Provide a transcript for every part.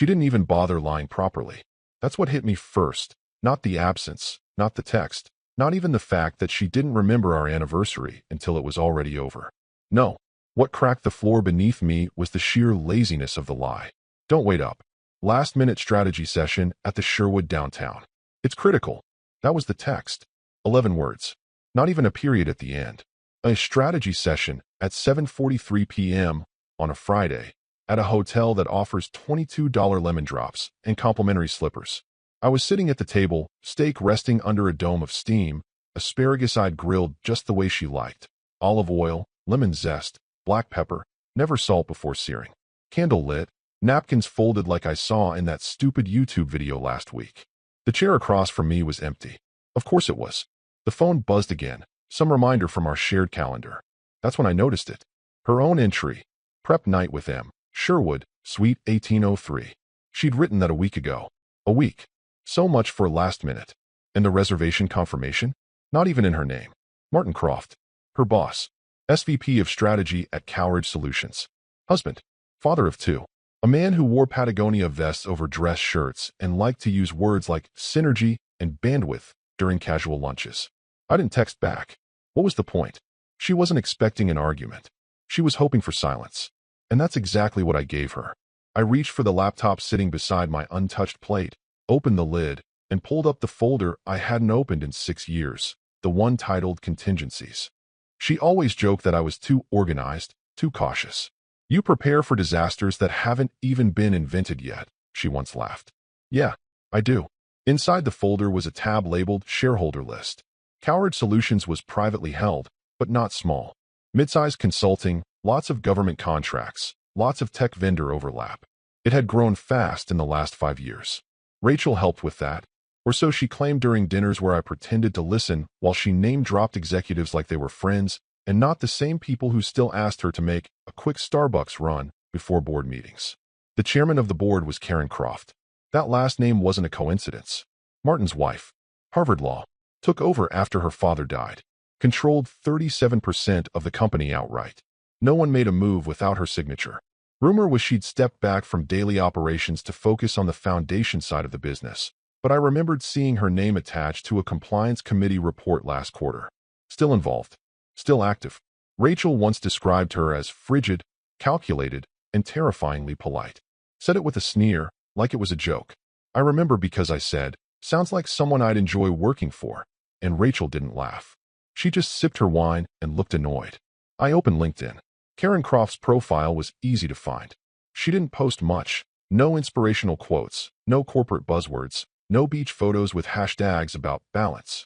She didn't even bother lying properly. That's what hit me first, not the absence, not the text, not even the fact that she didn't remember our anniversary until it was already over. No, what cracked the floor beneath me was the sheer laziness of the lie. Don't wait up. Last-minute strategy session at the Sherwood downtown. It's critical. That was the text. 11 words. Not even a period at the end. A strategy session at 7:43 p.m. on a Friday at a hotel that offers $22 lemon drops and complimentary slippers. I was sitting at the table, steak resting under a dome of steam, asparagus I'd grilled just the way she liked, olive oil, lemon zest, black pepper, never salt before searing. Candle lit, napkins folded like I saw in that stupid YouTube video last week. The chair across from me was empty. Of course it was. The phone buzzed again, some reminder from our shared calendar. That's when I noticed it. Her own entry. Prep night with M. Sherwood, Suite 1803. She'd written that a week ago. A week. So much for last minute. And the reservation confirmation? Not even in her name. Martin Croft. Her boss. SVP of Strategy at Cowridge Solutions. Husband. Father of two. A man who wore Patagonia vests over dress shirts and liked to use words like synergy and bandwidth during casual lunches. I didn't text back. What was the point? She wasn't expecting an argument. She was hoping for silence. And that's exactly what I gave her. I reached for the laptop sitting beside my untouched plate, opened the lid, and pulled up the folder I hadn't opened in 6 years, the one titled Contingencies. She always joked that I was too organized, too cautious. You prepare for disasters that haven't even been invented yet, she once laughed. Yeah, I do. Inside the folder was a tab labeled Shareholder List. Cowridge Solutions was privately held, but not small. Mid-sized consulting, lots of government contracts, lots of tech vendor overlap. It had grown fast in the last 5 years. Rachel helped with that, or so she claimed during dinners where I pretended to listen while she name-dropped executives like they were friends and not the same people who still asked her to make a quick Starbucks run before board meetings. The chairman of the board was Karen Croft. That last name wasn't a coincidence. Martin's wife, Harvard Law, took over after her father died, controlled 37% of the company outright. No one made a move without her signature. Rumor was she'd stepped back from daily operations to focus on the foundation side of the business, but I remembered seeing her name attached to a compliance committee report last quarter. Still involved. Still active. Rachel once described her as frigid, calculated, and terrifyingly polite. Said it with a sneer, like it was a joke. I remember because I said, sounds like someone I'd enjoy working for, and Rachel didn't laugh. She just sipped her wine and looked annoyed. I opened LinkedIn. Karen Croft's profile was easy to find. She didn't post much. No inspirational quotes, no corporate buzzwords, no beach photos with hashtags about balance.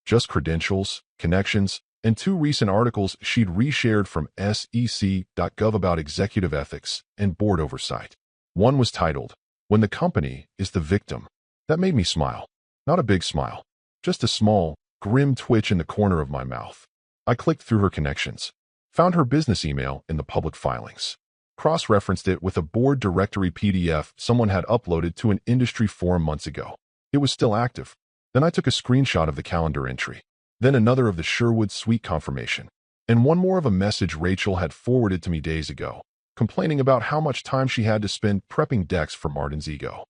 Just credentials, connections, and 2 recent articles she'd reshared from sec.gov about executive ethics and board oversight. One was titled, When the Company is the Victim. That made me smile. Not a big smile. Just a small, grim twitch in the corner of my mouth. I clicked through her connections. Found her business email in the public filings. Cross-referenced it with a board directory PDF someone had uploaded to an industry forum months ago. It was still active. Then I took a screenshot of the calendar entry. Then another of the Sherwood Suite confirmation, and one more of a message Rachel had forwarded to me days ago, complaining about how much time she had to spend prepping decks for Martin's ego.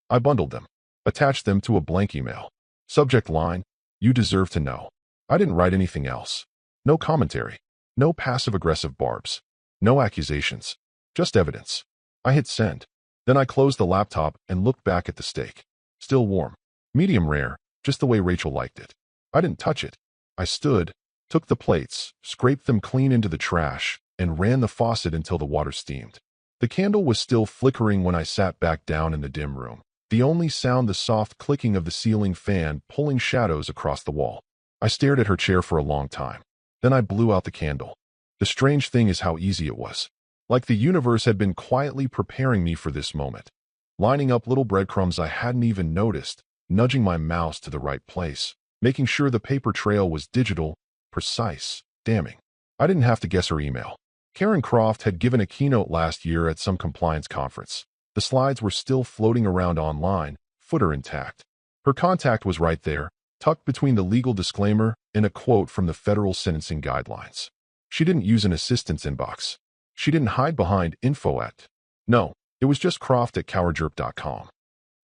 I bundled them, attached them to a blank email. Subject line, you deserve to know. I didn't write anything else. No commentary. No passive-aggressive barbs. No accusations. Just evidence. I hit send. Then I closed the laptop and looked back at the steak. Still warm. Medium rare, just the way Rachel liked it. I didn't touch it. I stood, took the plates, scraped them clean into the trash, and ran the faucet until the water steamed. The candle was still flickering when I sat back down in the dim room. The only sound the soft clicking of the ceiling fan pulling shadows across the wall. I stared at her chair for a long time. Then I blew out the candle. The strange thing is how easy it was. Like the universe had been quietly preparing me for this moment. Lining up little breadcrumbs I hadn't even noticed, nudging my mouse to the right place. Making sure the paper trail was digital, precise, damning. I didn't have to guess her email. Karen Croft had given a keynote last year at some compliance conference. The slides were still floating around online, footer intact. Her contact was right there, tucked between the legal disclaimer and a quote from the federal sentencing guidelines. She didn't use an assistant's inbox. She didn't hide behind info at. No, It was just croft@cowerjerp.com.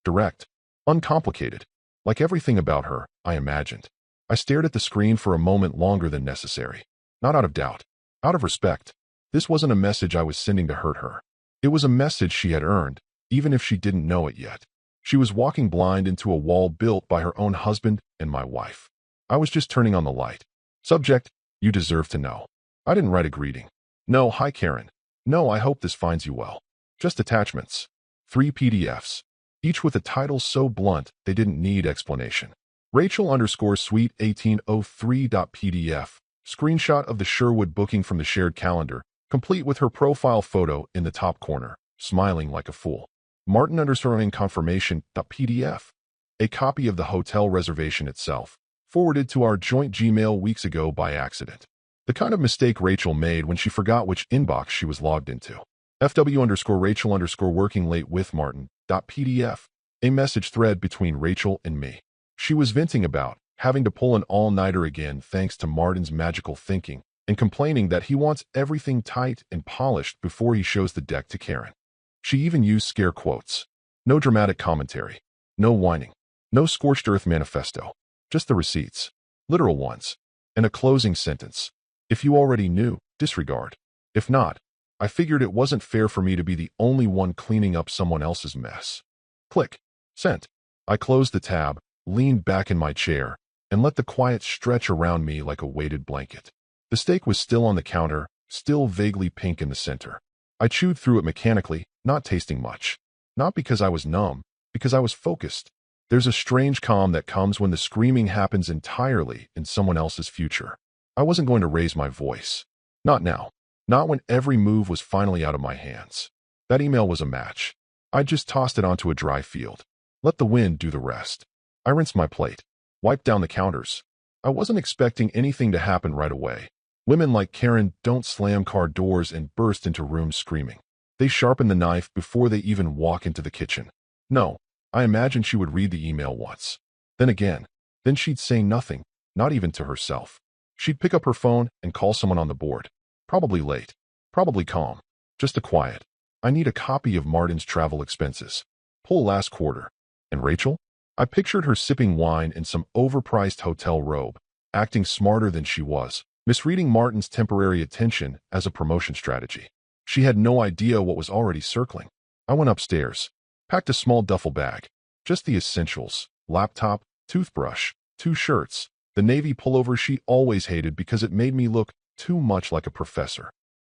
Direct. Uncomplicated. Like everything about her, I imagined. I stared at the screen for a moment longer than necessary. Not out of doubt. Out of respect. This wasn't a message I was sending to hurt her. It was a message she had earned, even if she didn't know it yet. She was walking blind into a wall built by her own husband and my wife. I was just turning on the light. Subject, you deserve to know. I didn't write a greeting. No, hi Karen. No, I hope this finds you well. Just attachments. 3 PDFs. Each with a title so blunt they didn't need explanation. Rachel_sweet1803.pdf. Screenshot of the Sherwood booking from the shared calendar, complete with her profile photo in the top corner, smiling like a fool. Martin_confirmation.pdf. A copy of the hotel reservation itself, forwarded to our joint Gmail weeks ago by accident. The kind of mistake Rachel made when she forgot which inbox she was logged into. FW_Rachel_working late with Martin.pdf. A message thread between Rachel and me. She was venting about having to pull an all-nighter again thanks to Martin's magical thinking, and complaining that he wants everything tight and polished before he shows the deck to Karen. She even used scare quotes. No dramatic commentary. No whining. No scorched earth manifesto. Just the receipts. Literal ones. And a closing sentence. If you already knew, disregard. If not, I figured it wasn't fair for me to be the only one cleaning up someone else's mess. Click. Sent. I closed the tab, leaned back in my chair, and let the quiet stretch around me like a weighted blanket. The steak was still on the counter, still vaguely pink in the center. I chewed through it mechanically, not tasting much. Not because I was numb, because I was focused. There's a strange calm that comes when the screaming happens entirely in someone else's future. I wasn't going to raise my voice. Not now. Not when every move was finally out of my hands. That email was a match. I just tossed it onto a dry field. Let the wind do the rest. I rinsed my plate. Wiped down the counters. I wasn't expecting anything to happen right away. Women like Karen don't slam car doors and burst into rooms screaming. They sharpen the knife before they even walk into the kitchen. No, I imagined she would read the email once. Then again. Then she'd say nothing, not even to herself. She'd pick up her phone and call someone on the board. Probably late. Probably calm. Just a quiet. I need a copy of Martin's travel expenses. Pull last quarter. And Rachel? I pictured her sipping wine in some overpriced hotel robe, acting smarter than she was, misreading Martin's temporary attention as a promotion strategy. She had no idea what was already circling. I went upstairs, packed a small duffel bag, just the essentials, laptop, toothbrush, 2 shirts, the navy pullover she always hated because it made me look too much like a professor.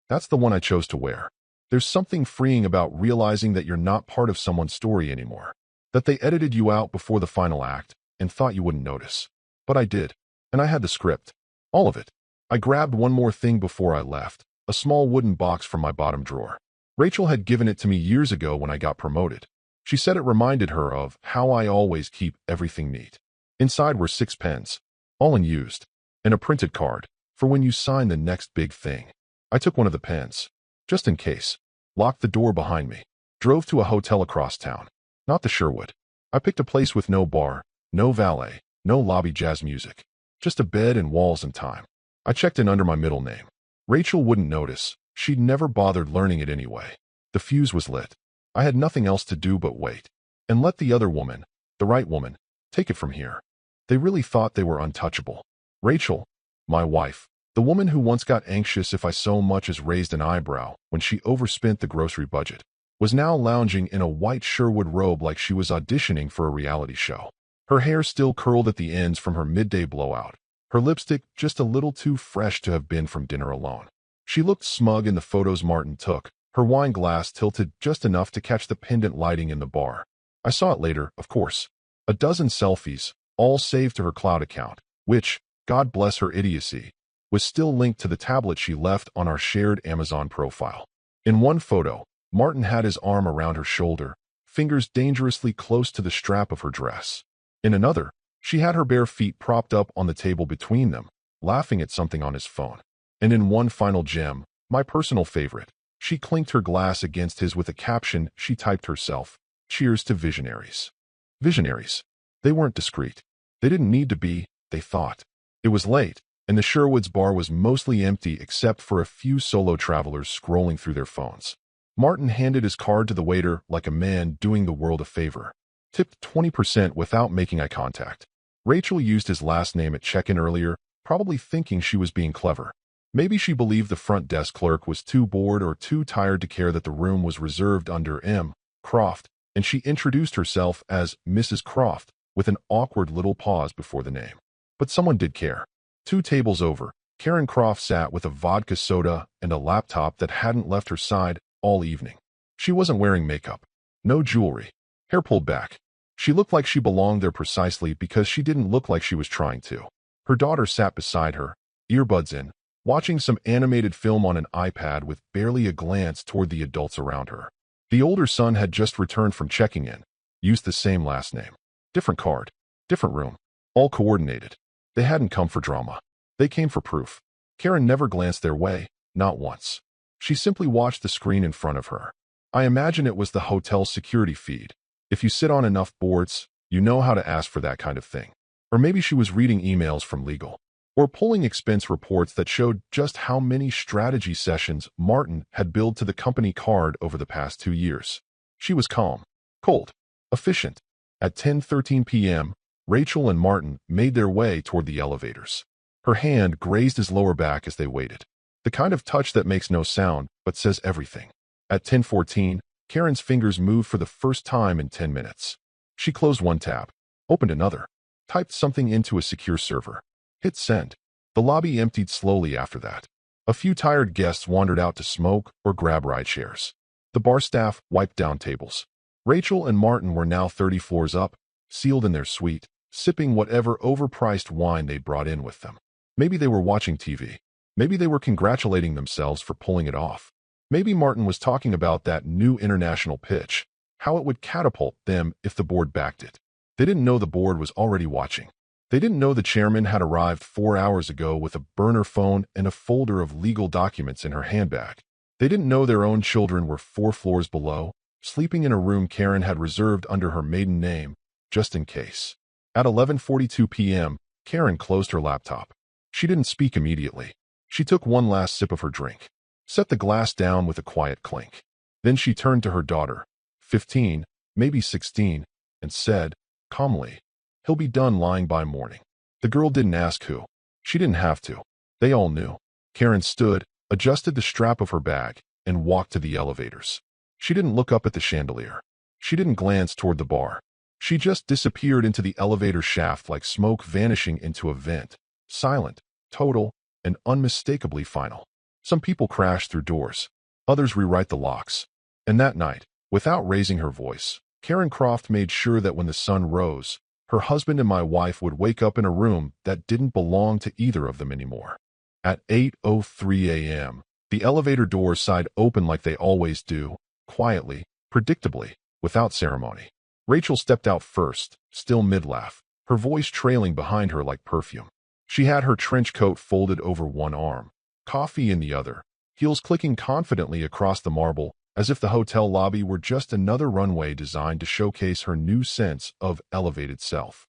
That's the one I chose to wear. There's something freeing about realizing that you're not part of someone's story anymore. That they edited you out before the final act and thought you wouldn't notice. But I did. And I had the script. All of it. I grabbed one more thing before I left, a small wooden box from my bottom drawer. Rachel had given it to me years ago when I got promoted. She said it reminded her of how I always keep everything neat. Inside were 6 pens, all unused, and a printed card for when you sign the next big thing. I took one of the pens, just in case, locked the door behind me, drove to a hotel across town. Not the Sherwood. I picked a place with no bar, no valet, no lobby jazz music. Just a bed and walls and time. I checked in under my middle name. Rachel wouldn't notice. She'd never bothered learning it anyway. The fuse was lit. I had nothing else to do but wait. And let the other woman, the right woman, take it from here. They really thought they were untouchable. Rachel, my wife, the woman who once got anxious if I so much as raised an eyebrow when she overspent the grocery budget, was now lounging in a white Sherwood robe like she was auditioning for a reality show. Her hair still curled at the ends from her midday blowout, her lipstick just a little too fresh to have been from dinner alone. She looked smug in the photos Martin took, her wine glass tilted just enough to catch the pendant lighting in the bar. I saw it later, of course. A dozen selfies, all saved to her cloud account, which, God bless her idiocy, was still linked to the tablet she left on our shared Amazon profile. In one photo, Martin had his arm around her shoulder, fingers dangerously close to the strap of her dress. In another, she had her bare feet propped up on the table between them, laughing at something on his phone. And in one final gem, my personal favorite, she clinked her glass against his with a caption she typed herself, "Cheers to visionaries." Visionaries. They weren't discreet. They didn't need to be, they thought. It was late, and the Sherwood's bar was mostly empty except for a few solo travelers scrolling through their phones. Martin handed his card to the waiter like a man doing the world a favor. Tipped 20% without making eye contact. Rachel used his last name at check-in earlier, probably thinking she was being clever. Maybe she believed the front desk clerk was too bored or too tired to care that the room was reserved under M. Croft, and she introduced herself as Mrs. Croft, with an awkward little pause before the name. But someone did care. 2 tables over, Karen Croft sat with a vodka soda and a laptop that hadn't left her side all evening. She wasn't wearing makeup. No jewelry. Hair pulled back. She looked like she belonged there precisely because she didn't look like she was trying to. Her daughter sat beside her, earbuds in, watching some animated film on an iPad with barely a glance toward the adults around her. The older son had just returned from checking in, used the same last name. Different card, different room, all coordinated. They hadn't come for drama. They came for proof. Karen never glanced their way, not once. She simply watched the screen in front of her. I imagine it was the hotel's security feed. If you sit on enough boards, you know how to ask for that kind of thing. Or maybe she was reading emails from legal. Or pulling expense reports that showed just how many strategy sessions Martin had billed to the company card over the past 2 years. She was calm, cold, efficient. At 10:13 p.m., Rachel and Martin made their way toward the elevators. Her hand grazed his lower back as they waited. The kind of touch that makes no sound, but says everything. At 10:14, Karen's fingers moved for the first time in 10 minutes. She closed one tab, opened another, typed something into a secure server. Hit send. The lobby emptied slowly after that. A few tired guests wandered out to smoke or grab ride shares. The bar staff wiped down tables. Rachel and Martin were now 30 floors up, sealed in their suite, sipping whatever overpriced wine they'd brought in with them. Maybe they were watching TV. Maybe they were congratulating themselves for pulling it off. Maybe Martin was talking about that new international pitch, how it would catapult them if the board backed it. They didn't know the board was already watching. They didn't know the chairman had arrived 4 hours ago with a burner phone and a folder of legal documents in her handbag. They didn't know their own children were 4 floors below, sleeping in a room Karen had reserved under her maiden name, just in case. At 11:42 p.m., Karen closed her laptop. She didn't speak immediately. She took one last sip of her drink, set the glass down with a quiet clink. Then she turned to her daughter, 15, maybe 16, and said, calmly, "He'll be done lying by morning." The girl didn't ask who. She didn't have to. They all knew. Karen stood, adjusted the strap of her bag, and walked to the elevators. She didn't look up at the chandelier. She didn't glance toward the bar. She just disappeared into the elevator shaft like smoke vanishing into a vent, silent, total, and unmistakably final. Some people crash through doors. Others rewrite the locks. And that night, without raising her voice, Karen Croft made sure that when the sun rose, her husband and my wife would wake up in a room that didn't belong to either of them anymore. At 8:03 a.m., the elevator doors sighed open like they always do, quietly, predictably, without ceremony. Rachel stepped out first, still mid-laugh, her voice trailing behind her like perfume. She had her trench coat folded over one arm, coffee in the other, heels clicking confidently across the marble, as if the hotel lobby were just another runway designed to showcase her new sense of elevated self.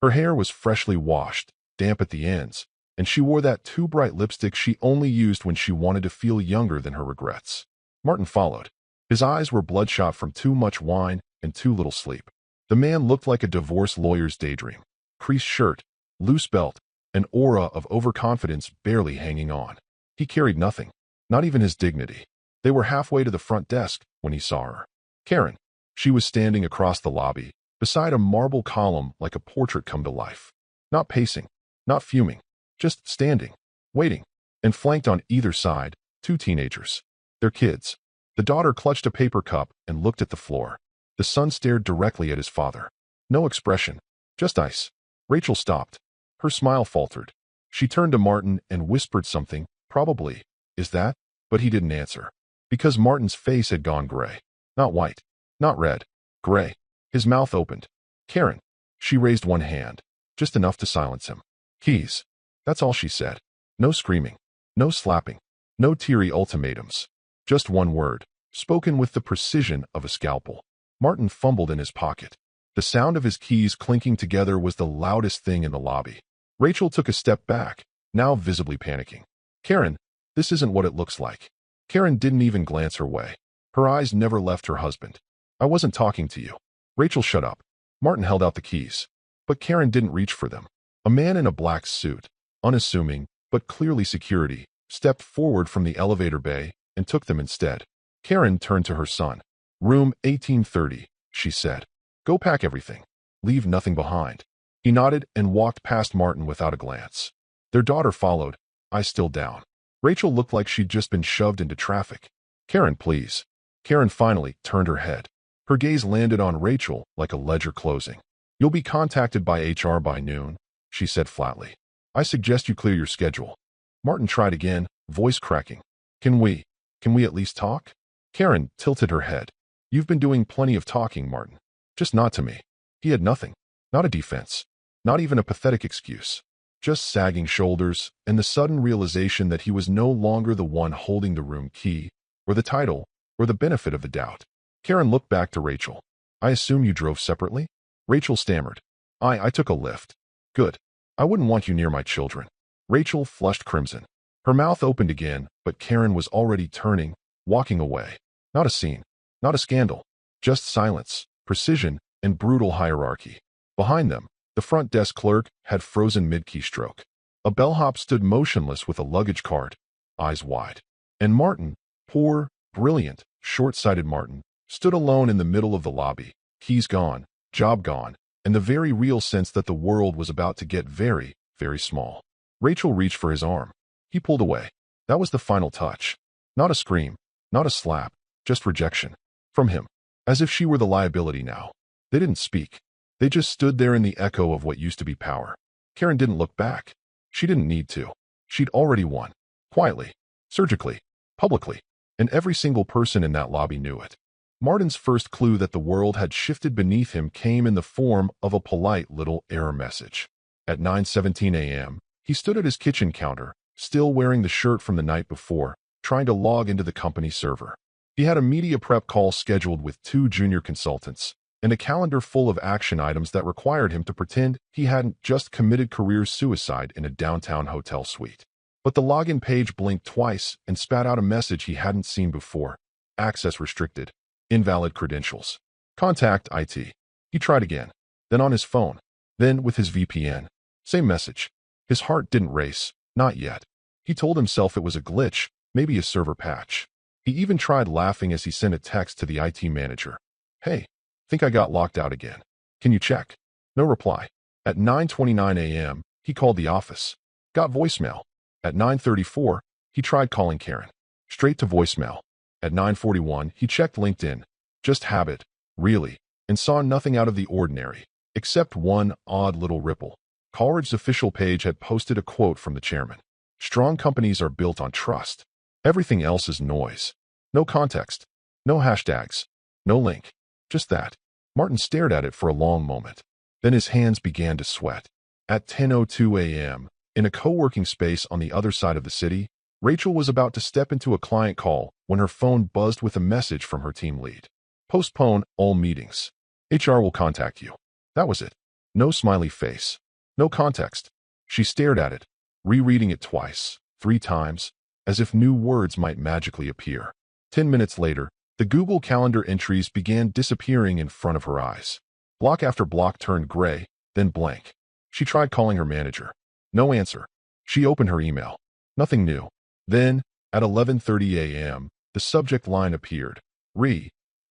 Her hair was freshly washed, damp at the ends, and she wore that too bright lipstick she only used when she wanted to feel younger than her regrets. Martin followed. His eyes were bloodshot from too much wine and too little sleep. The man looked like a divorce lawyer's daydream. Creased shirt, loose belt, an aura of overconfidence barely hanging on. He carried nothing, not even his dignity. They were halfway to the front desk when he saw her. Karen. She was standing across the lobby, beside a marble column like a portrait come to life. Not pacing, not fuming, just standing, waiting, and flanked on either side, 2 teenagers. Their kids. The daughter clutched a paper cup and looked at the floor. The son stared directly at his father. No expression, just ice. Rachel stopped. Her smile faltered. She turned to Martin and whispered something, probably, "Is that?" But he didn't answer. Because Martin's face had gone gray. Not white, not red, gray. His mouth opened. "Karen." She raised one hand, just enough to silence him. "Keys." That's all she said. No screaming, no slapping, no teary ultimatums. Just one word, spoken with the precision of a scalpel. Martin fumbled in his pocket. The sound of his keys clinking together was the loudest thing in the lobby. Rachel took a step back, now visibly panicking. "Karen, this isn't what it looks like." Karen didn't even glance her way. Her eyes never left her husband. I wasn't talking to you. Rachel, shut up. Martin held out the keys. But Karen didn't reach for them. A man in a black suit, unassuming, but clearly security, stepped forward from the elevator bay and took them instead. Karen turned to her son. Room 1830, she said. Go pack everything. Leave nothing behind. He nodded and walked past Martin without a glance. Their daughter followed, eyes still down. Rachel looked like she'd just been shoved into traffic. Karen, please. Karen finally turned her head. Her gaze landed on Rachel like a ledger closing. You'll be contacted by HR by noon, she said flatly. I suggest you clear your schedule. Martin tried again, voice cracking. Can we at least talk? Karen tilted her head. You've been doing plenty of talking, Martin. Just not to me. He had nothing. Not a defense. Not even a pathetic excuse. Just sagging shoulders and the sudden realization that he was no longer the one holding the room key, or the title, or the benefit of the doubt. Karen looked back to Rachel. I assume you drove separately? Rachel stammered. I took a lift. Good. I wouldn't want you near my children. Rachel flushed crimson. Her mouth opened again, but Karen was already turning, walking away. Not a scene. Not a scandal. Just silence, precision, and brutal hierarchy. Behind them, the front desk clerk had frozen mid-keystroke. A bellhop stood motionless with a luggage cart, eyes wide. And Martin, poor, brilliant, short-sighted Martin, stood alone in the middle of the lobby, keys gone, job gone, and the very real sense that the world was about to get very, very small. Rachel reached for his arm. He pulled away. That was the final touch. Not a scream, not a slap, just rejection. From him. As if she were the liability now. They didn't speak. They just stood there in the echo of what used to be power. Karen didn't look back. She didn't need to. She'd already won. Quietly. Surgically. Publicly. And every single person in that lobby knew it. Martin's first clue that the world had shifted beneath him came in the form of a polite little error message. At 9:17 a.m., he stood at his kitchen counter, still wearing the shirt from the night before, trying to log into the company server. He had a media prep call scheduled with 2 junior consultants, and a calendar full of action items that required him to pretend he hadn't just committed career suicide in a downtown hotel suite. But the login page blinked twice and spat out a message he hadn't seen before. Access restricted. Invalid credentials. Contact IT. He tried again. Then on his phone. Then with his VPN. Same message. His heart didn't race. Not yet. He told himself it was a glitch, maybe a server patch. He even tried laughing as he sent a text to the IT manager. Hey, think I got locked out again. Can you check? No reply. At 9:29 a.m., he called the office. Got voicemail. At 9:34, he tried calling Karen. Straight to voicemail. At 9:41, he checked LinkedIn. Just habit, really, and saw nothing out of the ordinary, except one odd little ripple. Coleridge's official page had posted a quote from the chairman. Strong companies are built on trust. Everything else is noise. No context. No hashtags. No link. Just that. Martin stared at it for a long moment. Then his hands began to sweat. At 10:02 a.m., in a co-working space on the other side of the city, Rachel was about to step into a client call when her phone buzzed with a message from her team lead. Postpone all meetings. HR will contact you. That was it. No smiley face. No context. She stared at it, rereading it twice, 3 times, as if new words might magically appear. 10 minutes later, the Google Calendar entries began disappearing in front of her eyes. Block after block turned gray, then blank. She tried calling her manager. No answer. She opened her email. Nothing new. Then, at 11:30 a.m., the subject line appeared.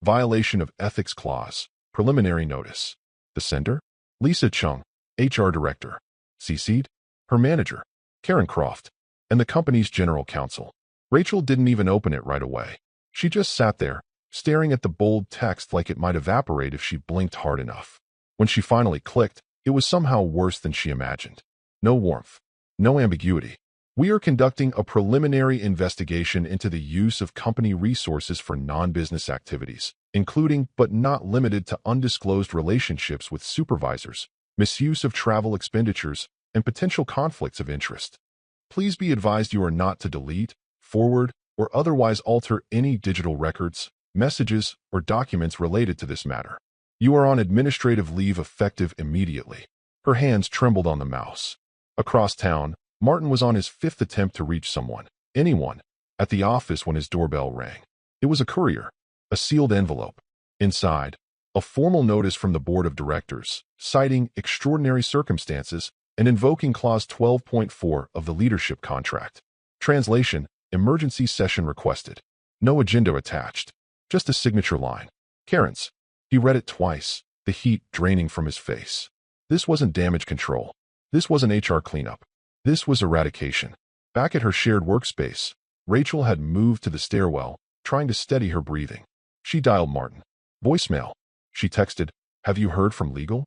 Violation of ethics clause. Preliminary notice. The sender? Lisa Chung, HR director. CC'd? Her manager, Karen Croft, and the company's general counsel. Rachel didn't even open it right away. She just sat there, staring at the bold text like it might evaporate if she blinked hard enough. When she finally clicked, it was somehow worse than she imagined. No warmth. No ambiguity. We are conducting a preliminary investigation into the use of company resources for non-business activities, including but not limited to undisclosed relationships with supervisors, misuse of travel expenditures, and potential conflicts of interest. Please be advised you are not to delete, forward, or otherwise alter any digital records, messages, or documents related to this matter. You are on administrative leave effective immediately. Her hands trembled on the mouse. Across town, Martin was on his 5th attempt to reach someone, anyone, at the office when his doorbell rang. It was a courier. A sealed envelope. Inside, a formal notice from the board of directors, citing extraordinary circumstances and invoking Clause 12.4 of the leadership contract. Translation: emergency session requested. No agenda attached. Just a signature line. Karen's. He read it twice, the heat draining from his face. This wasn't damage control. This wasn't HR cleanup. This was eradication. Back at her shared workspace, Rachel had moved to the stairwell, trying to steady her breathing. She dialed Martin. Voicemail. She texted, "Have you heard from legal?"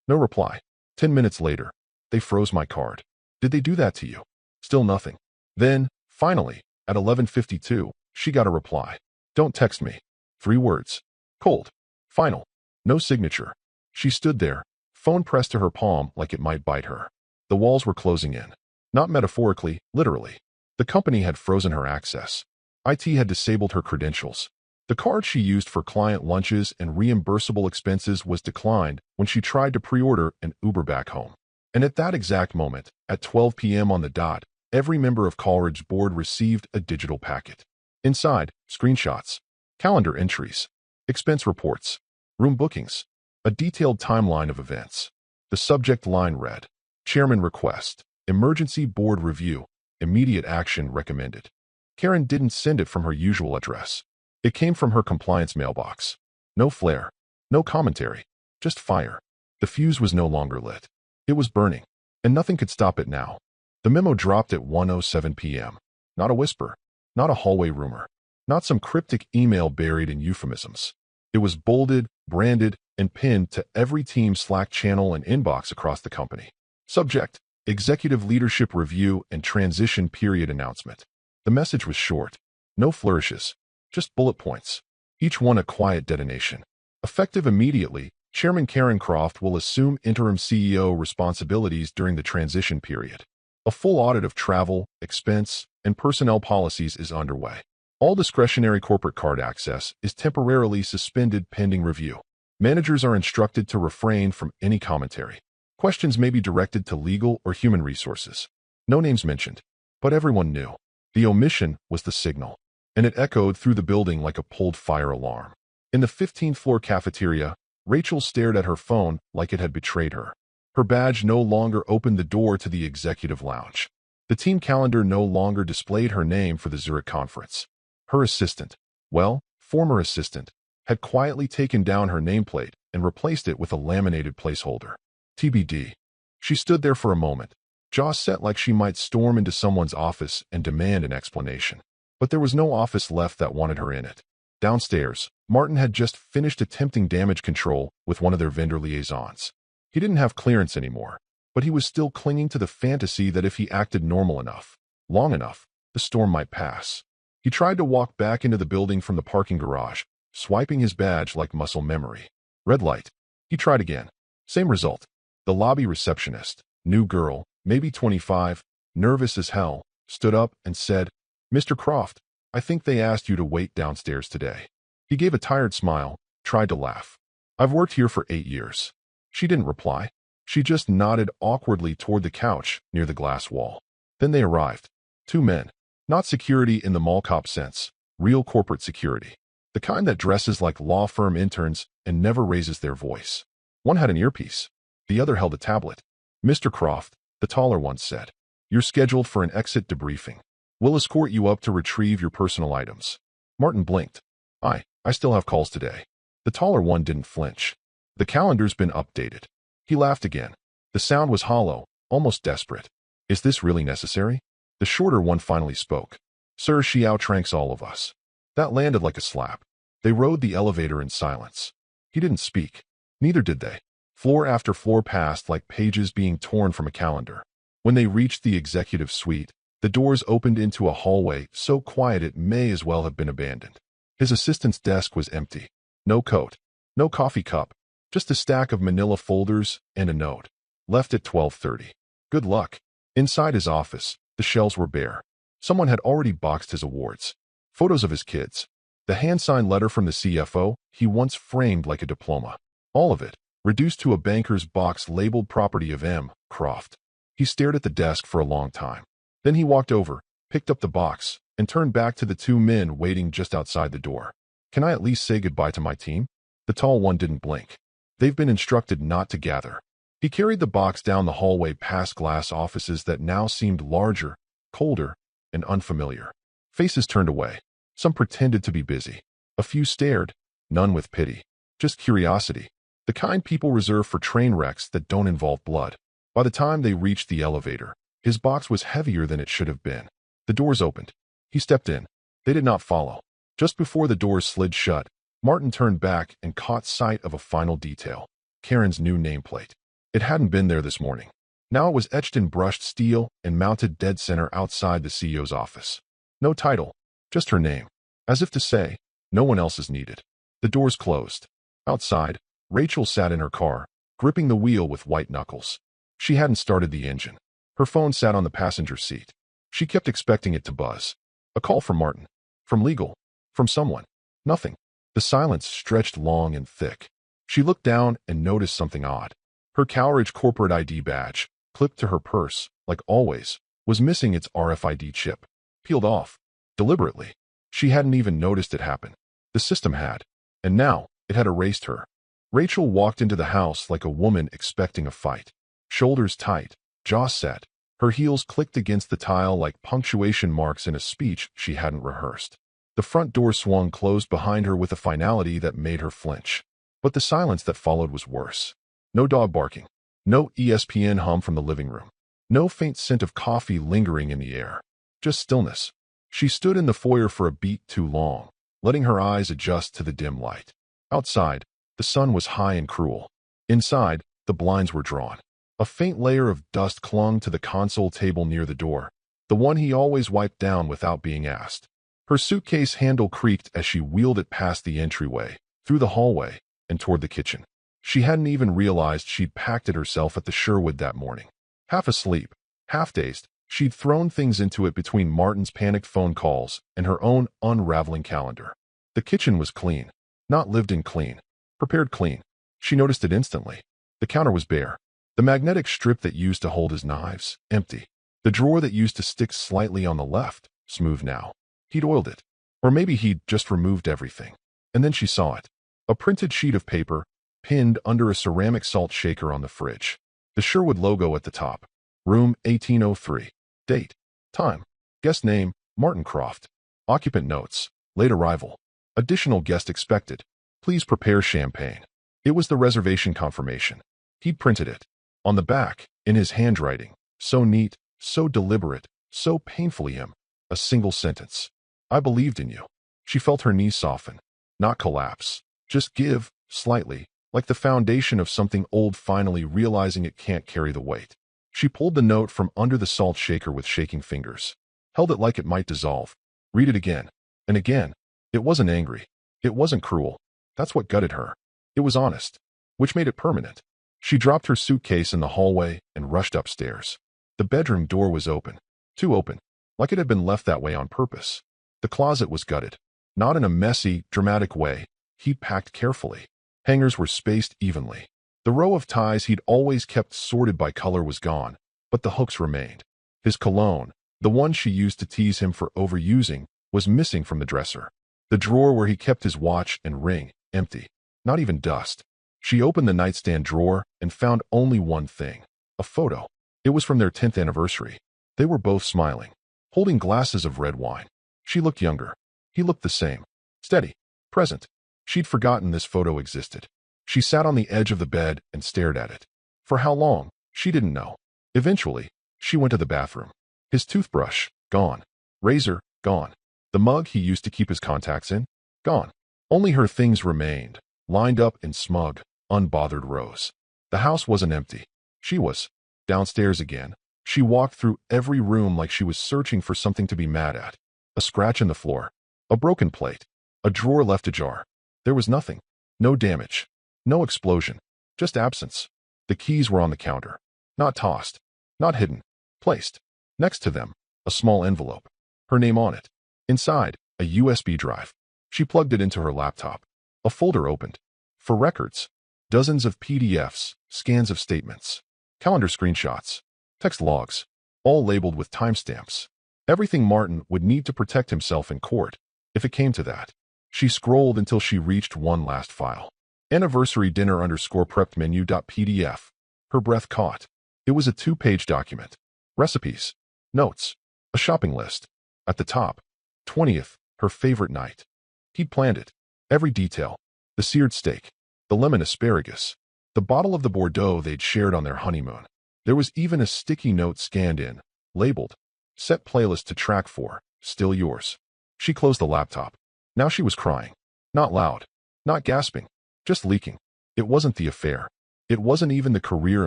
No reply. 10 minutes later, "They froze my card." "Did they do that to you?" Still nothing. Then, finally, at 11:52, she got a reply. "Don't text me." 3 words. Cold. Final. No signature. She stood there, phone pressed to her palm like it might bite her. The walls were closing in. Not metaphorically, literally. The company had frozen her access. IT had disabled her credentials. The card she used for client lunches and reimbursable expenses was declined when she tried to pre-order an Uber back home. And at that exact moment, at 12 p.m. on the dot, every member of Coleridge's board received a digital packet. Inside, screenshots, calendar entries, expense reports, room bookings, a detailed timeline of events. The subject line read, "Chairman request, emergency board review, immediate action recommended." Karen didn't send it from her usual address. It came from her compliance mailbox. No flair, no commentary, just fire. The fuse was no longer lit. It was burning, and nothing could stop it now. The memo dropped at 1:07 p.m. Not a whisper, not a hallway rumor, not some cryptic email buried in euphemisms. It was bolded, branded, and pinned to every team Slack channel and inbox across the company. Subject: Executive Leadership Review and Transition Period Announcement. The message was short. No flourishes. Just bullet points. Each one a quiet detonation. Effective immediately, Chairman Karen Croft will assume interim CEO responsibilities during the transition period. A full audit of travel, expense, and personnel policies is underway. All discretionary corporate card access is temporarily suspended pending review. Managers are instructed to refrain from any commentary. Questions may be directed to legal or human resources. No names mentioned, but everyone knew. The omission was the signal, and it echoed through the building like a pulled fire alarm. In the 15th floor cafeteria, Rachel stared at her phone like it had betrayed her. Her badge no longer opened the door to the executive lounge. The team calendar no longer displayed her name for the Zurich conference. Her assistant, well, former assistant, had quietly taken down her nameplate and replaced it with a laminated placeholder. TBD. She stood there for a moment, jaw set like she might storm into someone's office and demand an explanation. But there was no office left that wanted her in it. Downstairs, Martin had just finished attempting damage control with one of their vendor liaisons. He didn't have clearance anymore, but he was still clinging to the fantasy that if he acted normal enough, long enough, the storm might pass. He tried to walk back into the building from the parking garage, swiping his badge like muscle memory. Red light. He tried again. Same result. The lobby receptionist, new girl, maybe 25, nervous as hell, stood up and said, "Mr. Croft, I think they asked you to wait downstairs today." He gave a tired smile, tried to laugh. "I've worked here for 8 years." She didn't reply. She just nodded awkwardly toward the couch near the glass wall. Then they arrived. 2 men. Not security in the mall cop sense, real corporate security. The kind that dresses like law firm interns and never raises their voice. One had an earpiece. The other held a tablet. "Mr. Croft," the taller one said, "you're scheduled for an exit debriefing. We'll escort you up to retrieve your personal items." Martin blinked. I still have calls today." The taller one didn't flinch. "The calendar's been updated." He laughed again. The sound was hollow, almost desperate. "Is this really necessary?" The shorter one finally spoke. "Sir, she outranks all of us." That landed like a slap. They rode the elevator in silence. He didn't speak. Neither did they. Floor after floor passed like pages being torn from a calendar. When they reached the executive suite, the doors opened into a hallway so quiet it may as well have been abandoned. His assistant's desk was empty. No coat, no coffee cup, just a stack of manila folders and a note. Left at 12:30. Good luck. Inside his office, the shelves were bare. Someone had already boxed his awards. Photos of his kids. The hand-signed letter from the CFO he once framed like a diploma. All of it, reduced to a banker's box labeled property of M. Croft. He stared at the desk for a long time. Then he walked over, picked up the box, and turned back to the 2 men waiting just outside the door. Can I at least say goodbye to my team? The tall one didn't blink. They've been instructed not to gather. He carried the box down the hallway past glass offices that now seemed larger, colder, and unfamiliar. Faces turned away. Some pretended to be busy. A few stared, none with pity. Just curiosity. The kind people reserve for train wrecks that don't involve blood. By the time they reached the elevator, his box was heavier than it should have been. The doors opened. He stepped in. They did not follow. Just before the doors slid shut, Martin turned back and caught sight of a final detail. Karen's new nameplate. It hadn't been there this morning. Now it was etched in brushed steel and mounted dead center outside the CEO's office. No title, just her name. As if to say, no one else is needed. The doors closed. Outside, Rachel sat in her car, gripping the wheel with white knuckles. She hadn't started the engine. Her phone sat on the passenger seat. She kept expecting it to buzz. A call from Martin. From legal. From someone. Nothing. The silence stretched long and thick. She looked down and noticed something odd. Her Cowridge corporate ID badge, clipped to her purse, like always, was missing its RFID chip. Peeled off. Deliberately. She hadn't even noticed it happen. The system had. And now, it had erased her. Rachel walked into the house like a woman expecting a fight. Shoulders tight, jaw set. Her heels clicked against the tile like punctuation marks in a speech she hadn't rehearsed. The front door swung closed behind her with a finality that made her flinch. But the silence that followed was worse. No dog barking. No ESPN hum from the living room. No faint scent of coffee lingering in the air. Just stillness. She stood in the foyer for a beat too long, letting her eyes adjust to the dim light. Outside, the sun was high and cruel. Inside, the blinds were drawn. A faint layer of dust clung to the console table near the door, the one he always wiped down without being asked. Her suitcase handle creaked as she wheeled it past the entryway, through the hallway, and toward the kitchen. She hadn't even realized she'd packed it herself at the Sherwood that morning. Half asleep, half dazed, she'd thrown things into it between Martin's panicked phone calls and her own unraveling calendar. The kitchen was clean. Not lived in clean. Prepared clean. She noticed it instantly. The counter was bare. The magnetic strip that used to hold his knives, empty. The drawer that used to stick slightly on the left, smooth now. He'd oiled it. Or maybe he'd just removed everything. And then she saw it. A printed sheet of paper, pinned under a ceramic salt shaker on the fridge. The Sherwood logo at the top. Room 1803. Date. Time. Guest name, Martin Croft. Occupant notes. Late arrival. Additional guest expected. Please prepare champagne. It was the reservation confirmation. He'd printed it. On the back, in his handwriting. So neat, so deliberate, so painfully him. A single sentence. I believed in you. She felt her knees soften. Not collapse. Just give, slightly, like the foundation of something old finally realizing it can't carry the weight. She pulled the note from under the salt shaker with shaking fingers. Held it like it might dissolve. Read it again. And again. It wasn't angry. It wasn't cruel. That's what gutted her. It was honest. Which made it permanent. She dropped her suitcase in the hallway and rushed upstairs. The bedroom door was open. Too open. Like it had been left that way on purpose. The closet was gutted. Not in a messy, dramatic way. He'd packed carefully. Hangers were spaced evenly. The row of ties he'd always kept sorted by color was gone, but the hooks remained. His cologne, the one she used to tease him for overusing, was missing from the dresser. The drawer where he kept his watch and ring, empty. Not even dust. She opened the nightstand drawer and found only one thing. A photo. It was from their 10th anniversary. They were both smiling, holding glasses of red wine. She looked younger. He looked the same. Steady. Present. She'd forgotten this photo existed. She sat on the edge of the bed and stared at it. For how long, she didn't know. Eventually, she went to the bathroom. His toothbrush, gone. Razor, gone. The mug he used to keep his contacts in, gone. Only her things remained, lined up in smug, unbothered rows. The house wasn't empty. She was. Downstairs again. She walked through every room like she was searching for something to be mad at. A scratch in the floor. A broken plate. A drawer left ajar. There was nothing. No damage. No explosion. Just absence. The keys were on the counter. Not tossed. Not hidden. Placed. Next to them, a small envelope. Her name on it. Inside, a USB drive. She plugged it into her laptop. A folder opened. For records. Dozens of PDFs, scans of statements. Calendar screenshots. Text logs. All labeled with timestamps. Everything Martin would need to protect himself in court, if it came to that. She scrolled until she reached one last file. Anniversary dinner _ prepped menu.pdf. Her breath caught. It was a 2-page document. Recipes. Notes. A shopping list. At the top. 20th, her favorite night. He'd planned it. Every detail. The seared steak. The lemon asparagus. The bottle of the Bordeaux they'd shared on their honeymoon. There was even a sticky note scanned in, labeled, "Set playlist to track 4, still yours." She closed the laptop. Now she was crying. Not loud. Not gasping. Just leaking. It wasn't the affair. It wasn't even the career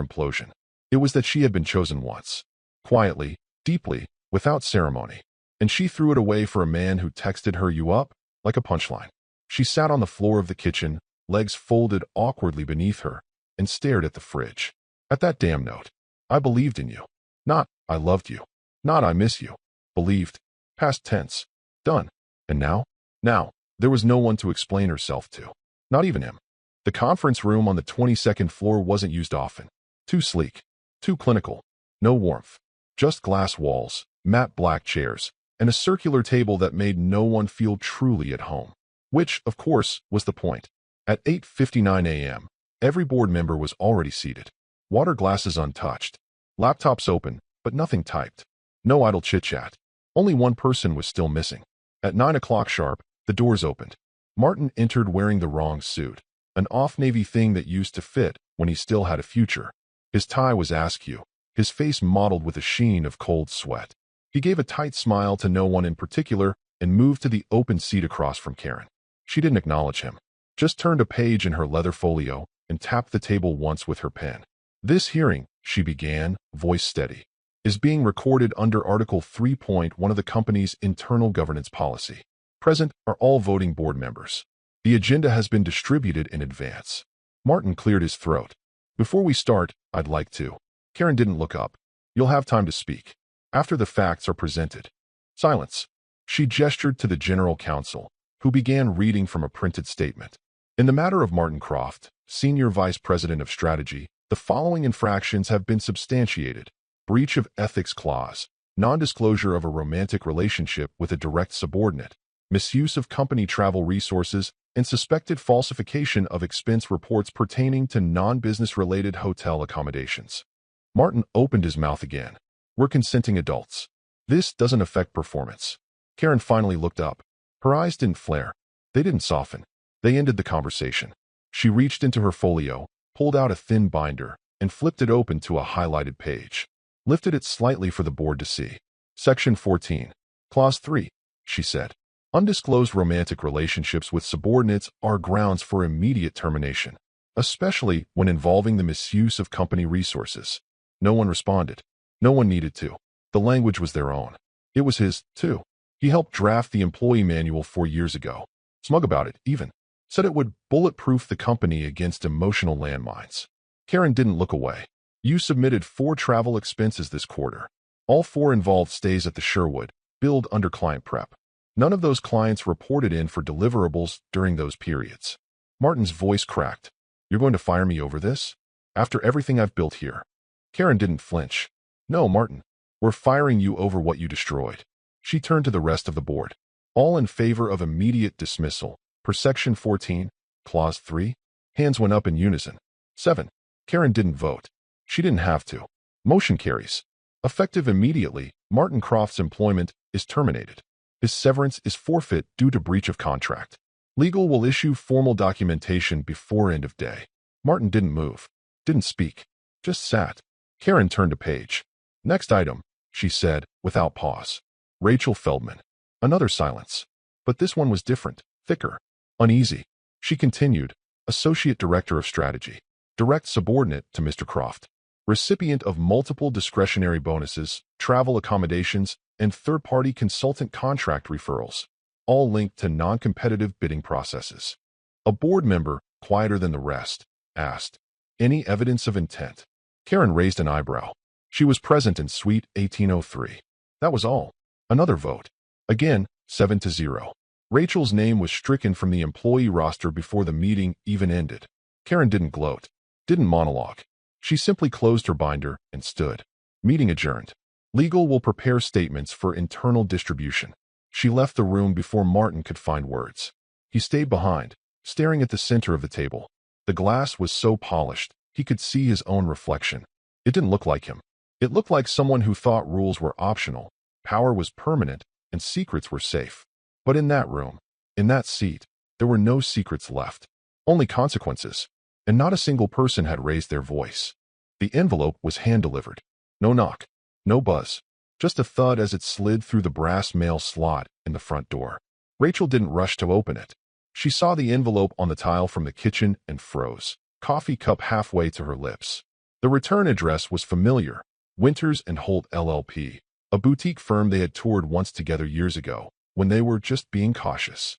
implosion. It was that she had been chosen once. Quietly, deeply, without ceremony. And she threw it away for a man who texted her "you up?" like a punchline. She sat on the floor of the kitchen, legs folded awkwardly beneath her, and stared at the fridge. At that damn note. I believed in you. Not, I loved you. Not, I miss you. Believed. Past tense. Done. And now? Now, there was no one to explain herself to. Not even him. The conference room on the 22nd floor wasn't used often. Too sleek. Too clinical. No warmth. Just glass walls, matte black chairs, and a circular table that made no one feel truly at home. Which, of course, was the point. At 8:59 a.m., every board member was already seated. Water glasses untouched. Laptops open, but nothing typed. No idle chit-chat. Only one person was still missing. At 9 o'clock sharp, the doors opened. Martin entered wearing the wrong suit. An off-navy thing that used to fit when he still had a future. His tie was askew. His face mottled with a sheen of cold sweat. He gave a tight smile to no one in particular and moved to the open seat across from Karen. She didn't acknowledge him. Just turned a page in her leather folio and tapped the table once with her pen. "This hearing," she began, voice steady, "is being recorded under Article 3.1 of the company's internal governance policy. Present are all voting board members. The agenda has been distributed in advance." Martin cleared his throat. "Before we start, I'd like to." Karen didn't look up. "You'll have time to speak. After the facts are presented." Silence. She gestured to the general counsel, who began reading from a printed statement. "In the matter of Martin Croft, Senior Vice President of Strategy, the following infractions have been substantiated: breach of ethics clause, non-disclosure of a romantic relationship with a direct subordinate, misuse of company travel resources, and suspected falsification of expense reports pertaining to non-business-related hotel accommodations." Martin opened his mouth again. "We're consenting adults. This doesn't affect performance." Karen finally looked up. Her eyes didn't flare. They didn't soften. They ended the conversation. She reached into her folio, pulled out a thin binder, and flipped it open to a highlighted page. Lifted it slightly for the board to see. "Section 14. Clause 3, she said. "Undisclosed romantic relationships with subordinates are grounds for immediate termination, especially when involving the misuse of company resources." No one responded. No one needed to. The language was their own. It was his, too. He helped draft the employee manual 4 years ago. Smug about it, even. Said it would bulletproof the company against emotional landmines. Karen didn't look away. "You submitted 4 travel expenses this quarter. All 4 involved stays at the Sherwood, billed under client prep. None of those clients reported in for deliverables during those periods." Martin's voice cracked. "You're going to fire me over this? After everything I've built here?" Karen didn't flinch. "No, Martin. We're firing you over what you destroyed." She turned to the rest of the board. "All in favor of immediate dismissal, per Section 14, Clause 3? Hands went up in unison. 7. Karen didn't vote. She didn't have to. Motion carries. Effective immediately, Martin Croft's employment is terminated. His severance is forfeit due to breach of contract. Legal will issue formal documentation before end of day." Martin didn't move. Didn't speak. Just sat. Karen turned a page. "Next item," she said, without pause. "Rachel Feldman." Another silence. But this one was different, thicker, uneasy. She continued, "Associate Director of Strategy. Direct subordinate to Mr. Croft. Recipient of multiple discretionary bonuses, travel accommodations, and third-party consultant contract referrals. All linked to non-competitive bidding processes." A board member, quieter than the rest, asked, "Any evidence of intent?" Karen raised an eyebrow. She was present in Suite 1803. That was all. Another vote. Again, 7-0. Rachel's name was stricken from the employee roster before the meeting even ended. Karen didn't gloat, didn't monologue. She simply closed her binder and stood. Meeting adjourned. Legal will prepare statements for internal distribution. She left the room before Martin could find words. He stayed behind, staring at the center of the table. The glass was so polished, he could see his own reflection. It didn't look like him. It looked like someone who thought rules were optional, power was permanent, and secrets were safe. But in that room, in that seat, there were no secrets left. Only consequences. And not a single person had raised their voice. The envelope was hand-delivered. No knock. No buzz. Just a thud as it slid through the brass mail slot in the front door. Rachel didn't rush to open it. She saw the envelope on the tile from the kitchen and froze, coffee cup halfway to her lips. The return address was familiar. Winters and Holt LLP, a boutique firm they had toured once together years ago, when they were just being cautious.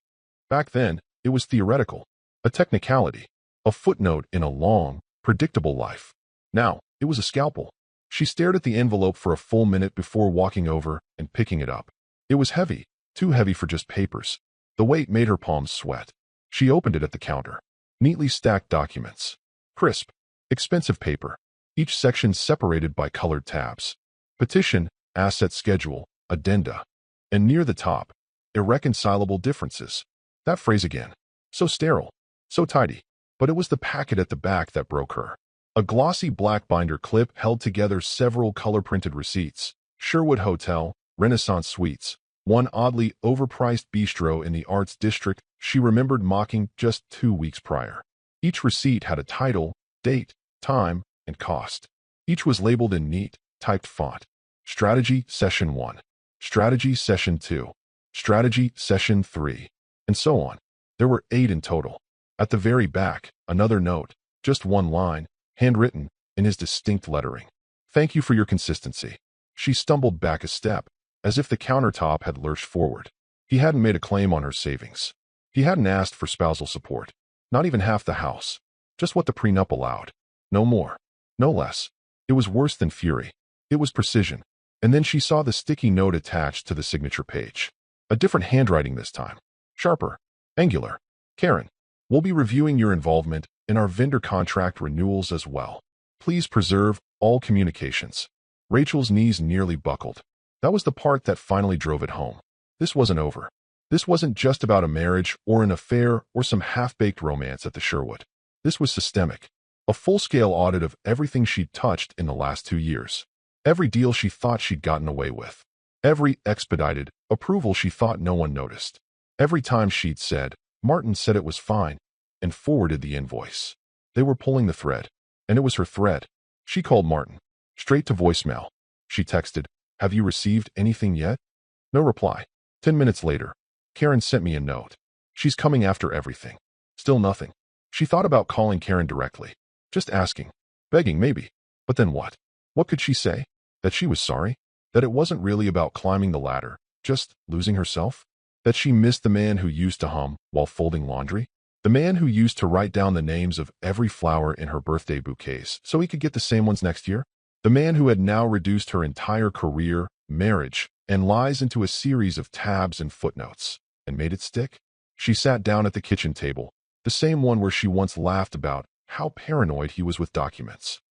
Back then, it was theoretical, a technicality, a footnote in a long, predictable life. Now, it was a scalpel. She stared at the envelope for a full minute before walking over and picking it up. It was heavy, too heavy for just papers. The weight made her palms sweat. She opened it at the counter. Neatly stacked documents. Crisp, expensive paper. Each section separated by colored tabs. Petition, asset schedule, addenda. And near the top, irreconcilable differences. That phrase again. So sterile, so tidy. But it was the packet at the back that broke her. A glossy black binder clip held together several color-printed receipts. Sherwood Hotel, Renaissance Suites, one oddly overpriced bistro in the Arts District she remembered mocking just 2 weeks prior. Each receipt had a title, date, time, and cost. Each was labeled in neat, typed font. Strategy Session 1. Strategy Session 2. Strategy Session 3. And so on. There were 8 in total. At the very back, another note, just one line, handwritten, in his distinct lettering. Thank you for your consistency. She stumbled back a step, as if the countertop had lurched forward. He hadn't made a claim on her savings. He hadn't asked for spousal support. Not even half the house. Just what the prenup allowed. No more. No less. It was worse than fury. It was precision. And then she saw the sticky note attached to the signature page. A different handwriting this time. Sharper. Angular. Karen, we'll be reviewing your involvement in our vendor contract renewals as well. Please preserve all communications. Rachel's knees nearly buckled. That was the part that finally drove it home. This wasn't over. This wasn't just about a marriage or an affair or some half-baked romance at the Sherwood. This was systemic. A full-scale audit of everything she'd touched in the last 2 years. Every deal she thought she'd gotten away with. Every expedited approval she thought no one noticed. Every time she'd said, Martin said it was fine, and forwarded the invoice. They were pulling the thread, and it was her thread. She called Martin. Straight to voicemail. She texted, have you received anything yet? No reply. 10 minutes later, Karen sent me a note. She's coming after everything. Still nothing. She thought about calling Karen directly. Just asking. Begging, maybe. But then what? What could she say? That she was sorry? That it wasn't really about climbing the ladder, just losing herself? That she missed the man who used to hum while folding laundry? The man who used to write down the names of every flower in her birthday bouquets so he could get the same ones next year? The man who had now reduced her entire career, marriage, and lies into a series of tabs and footnotes, and made it stick? She sat down at the kitchen table, the same one where she once laughed about how paranoid he was with documents.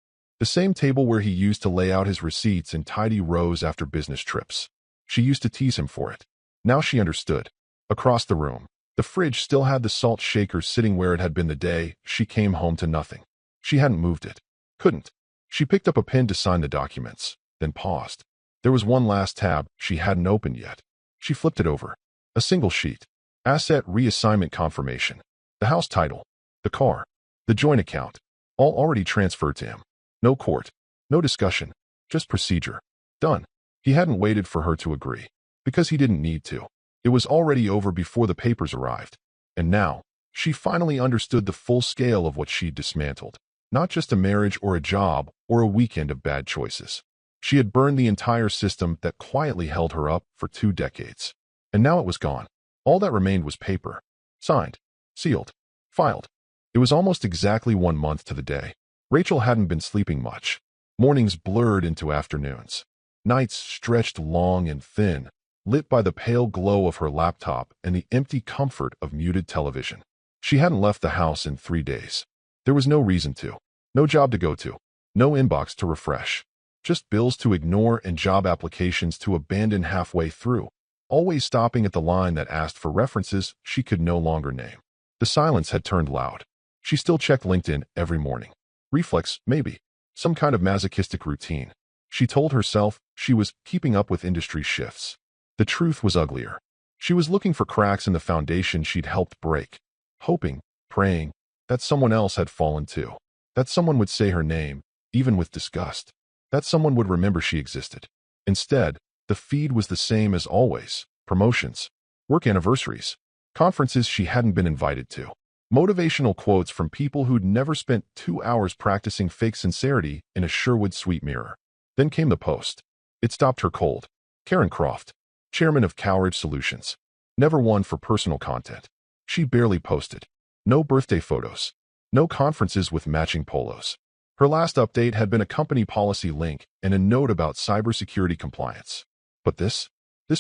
The same table where he used to lay out his receipts in tidy rows after business trips. She used to tease him for it. Now she understood. Across the room, the fridge still had the salt shaker sitting where it had been the day she came home to nothing. She hadn't moved it. Couldn't. She picked up a pen to sign the documents, then paused. There was one last tab she hadn't opened yet. She flipped it over. A single sheet. Asset reassignment confirmation. The house title. The car. The joint account. All already transferred to him. No court. No discussion. Just procedure. Done. He hadn't waited for her to agree. Because he didn't need to. It was already over before the papers arrived. And now, she finally understood the full scale of what she'd dismantled. Not just a marriage or a job or a weekend of bad choices. She had burned the entire system that quietly held her up for 2 decades. And now it was gone. All that remained was paper. Signed. Sealed. Filed. It was almost exactly 1 month to the day. Rachel hadn't been sleeping much. Mornings blurred into afternoons. Nights stretched long and thin, lit by the pale glow of her laptop and the empty comfort of muted television. She hadn't left the house in 3 days. There was no reason to. No job to go to. No inbox to refresh. Just bills to ignore and job applications to abandon halfway through. always stopping at the line that asked for references she could no longer name. The silence had turned loud. She still checked LinkedIn every morning. Reflex, maybe. Some kind of masochistic routine. She told herself she was keeping up with industry shifts. The truth was uglier. She was looking for cracks in the foundation she'd helped break, hoping, praying, that someone else had fallen too. That someone would say her name, even with disgust. That someone would remember she existed. Instead, the feed was the same as always. Promotions, work anniversaries, conferences she hadn't been invited to. Motivational quotes from people who'd never spent 2 hours practicing fake sincerity in a Sherwood Suite mirror. Then came the post. It stopped her cold. Karen Croft, chairman of Cowridge Solutions. Never one for personal content. She barely posted. No birthday photos. No conferences with matching polos. Her last update had been a company policy link and a note about cybersecurity compliance. But this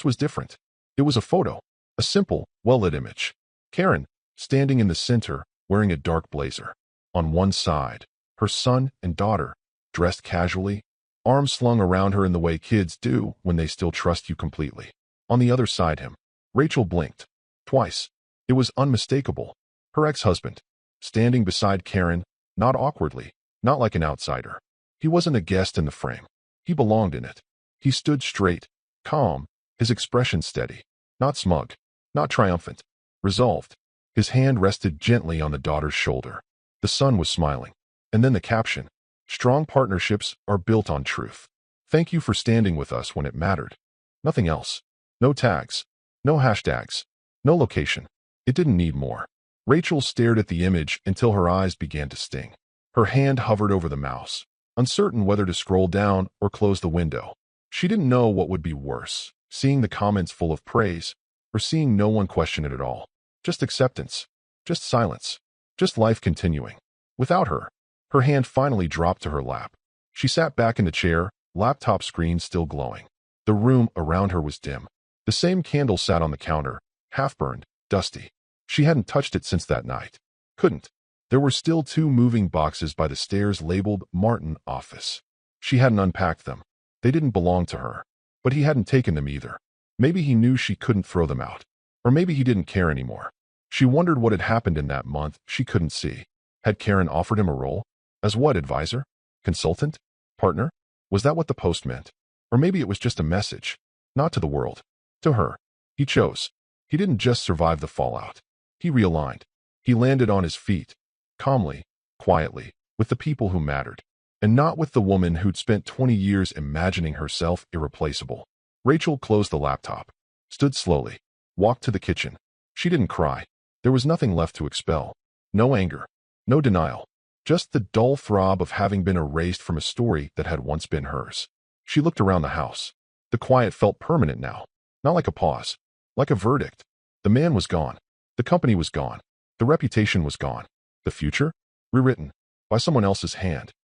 was different. It was a photo. A simple, well-lit image. Karen, standing in the center, wearing a dark blazer. On one side, her son and daughter, dressed casually, arms slung around her in the way kids do when they still trust you completely. On the other side him. Rachel blinked. Twice. It was unmistakable. Her ex-husband. Standing beside Karen, not awkwardly, not like an outsider. He wasn't a guest in the frame. He belonged in it. He stood straight, calm, his expression steady. Not smug. Not triumphant. Resolved. His hand rested gently on the daughter's shoulder. The son was smiling. And then the caption. Strong partnerships are built on truth. Thank you for standing with us when it mattered. Nothing else. No tags. No hashtags. No location. It didn't need more. Rachel stared at the image until her eyes began to sting. Her hand hovered over the mouse, uncertain whether to scroll down or close the window. She didn't know what would be worse, seeing the comments full of praise, or seeing no one question it at all. Just acceptance. Just silence. Just life continuing. Without her. Her hand finally dropped to her lap. She sat back in the chair, laptop screen still glowing. The room around her was dim. The same candle sat on the counter, half-burned, dusty. She hadn't touched it since that night. Couldn't. There were still 2 moving boxes by the stairs labeled Martin Office. She hadn't unpacked them. They didn't belong to her. But he hadn't taken them either. Maybe he knew she couldn't throw them out. Or maybe he didn't care anymore. She wondered what had happened in that month she couldn't see. Had Karen offered him a role? As what, advisor? Consultant? Partner? Was that what the post meant? Or maybe it was just a message. Not to the world. To her. He chose. He didn't just survive the fallout. He realigned. He landed on his feet. Calmly, quietly, with the people who mattered. And not with the woman who'd spent 20 years imagining herself irreplaceable. Rachel closed the laptop. Stood slowly. Walked to the kitchen. She didn't cry. There was nothing left to expel. No anger. No denial. Just the dull throb of having been erased from a story that had once been hers. She looked around the house. The quiet felt permanent now. Not like a pause. Like a verdict. The man was gone. The company was gone. The reputation was gone. The future? Rewritten. By someone else's hand.